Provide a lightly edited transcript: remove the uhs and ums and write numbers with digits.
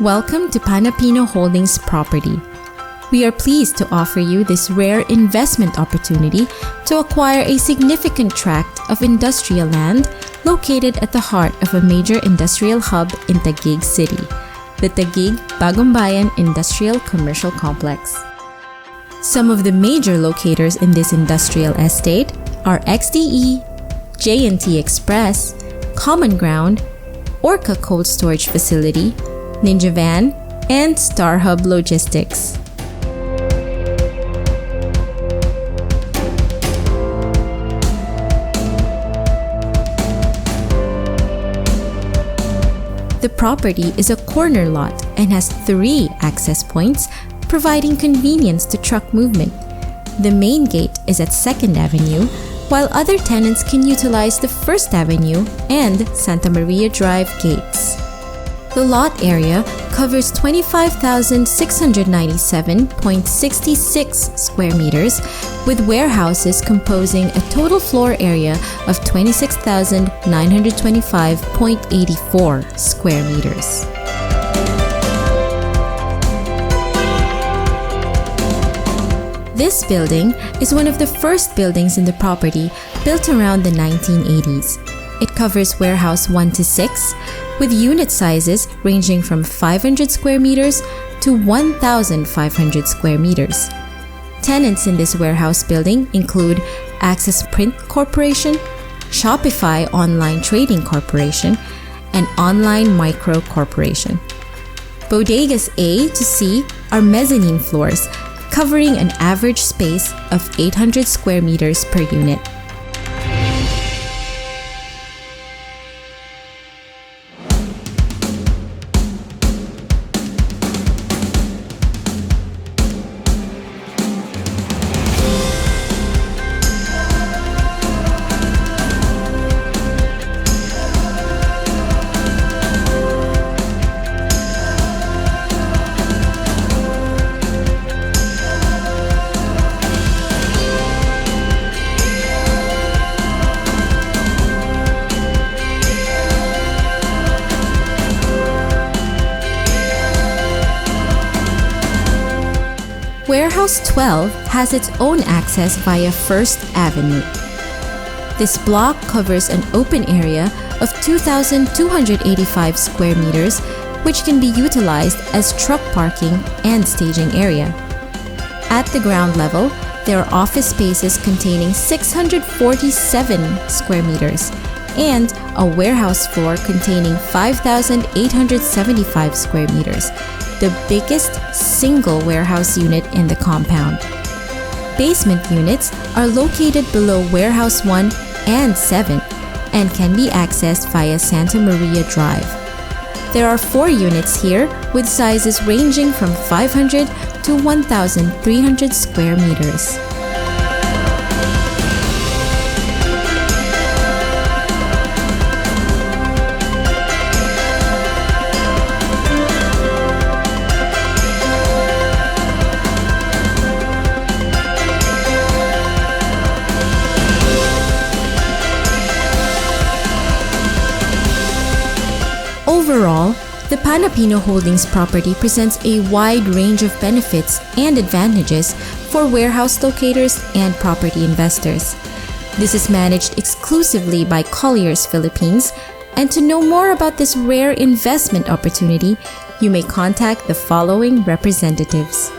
Welcome to Panapino Holdings property. We are pleased to offer you this rare investment opportunity to acquire a significant tract of industrial land located at the heart of a major industrial hub in Taguig City, the Taguig Bagumbayan Industrial Commercial Complex. Some of the major locators in this industrial estate are XDE, J&T Express, Common Ground, Orca Cold Storage Facility, Ninja Van, and Star Hub Logistics. The property is a corner lot and has 3 access points, providing convenience to truck movement. The main gate is at 2nd Avenue, while other tenants can utilize the 1st Avenue and Santa Maria Drive gates. The lot area covers 25,697.66 square meters, with warehouses composing a total floor area of 26,925.84 square meters. This building is one of the first buildings in the property built around the 1980s. It covers warehouse 1 to 6, with unit sizes ranging from 500 square meters to 1,500 square meters. Tenants in this warehouse building include Access Print Corporation, Shopify Online Trading Corporation, and Online Micro Corporation. Bodegas A to C are mezzanine floors, covering an average space of 800 square meters per unit. Warehouse 12 has its own access via 1st Avenue. This block covers an open area of 2,285 square meters, which can be utilized as truck parking and staging area. At the ground level, there are office spaces containing 647 square meters and a warehouse floor containing 5,875 square meters, the biggest single warehouse unit in the compound. Basement units are located below Warehouse 1 and 7 and can be accessed via Santa Maria Drive. There are 4 units here with sizes ranging from 500 to 1,300 square meters. Overall, the Panapino Holdings property presents a wide range of benefits and advantages for warehouse locators and property investors. This is managed exclusively by Colliers Philippines, and to know more about this rare investment opportunity, you may contact the following representatives.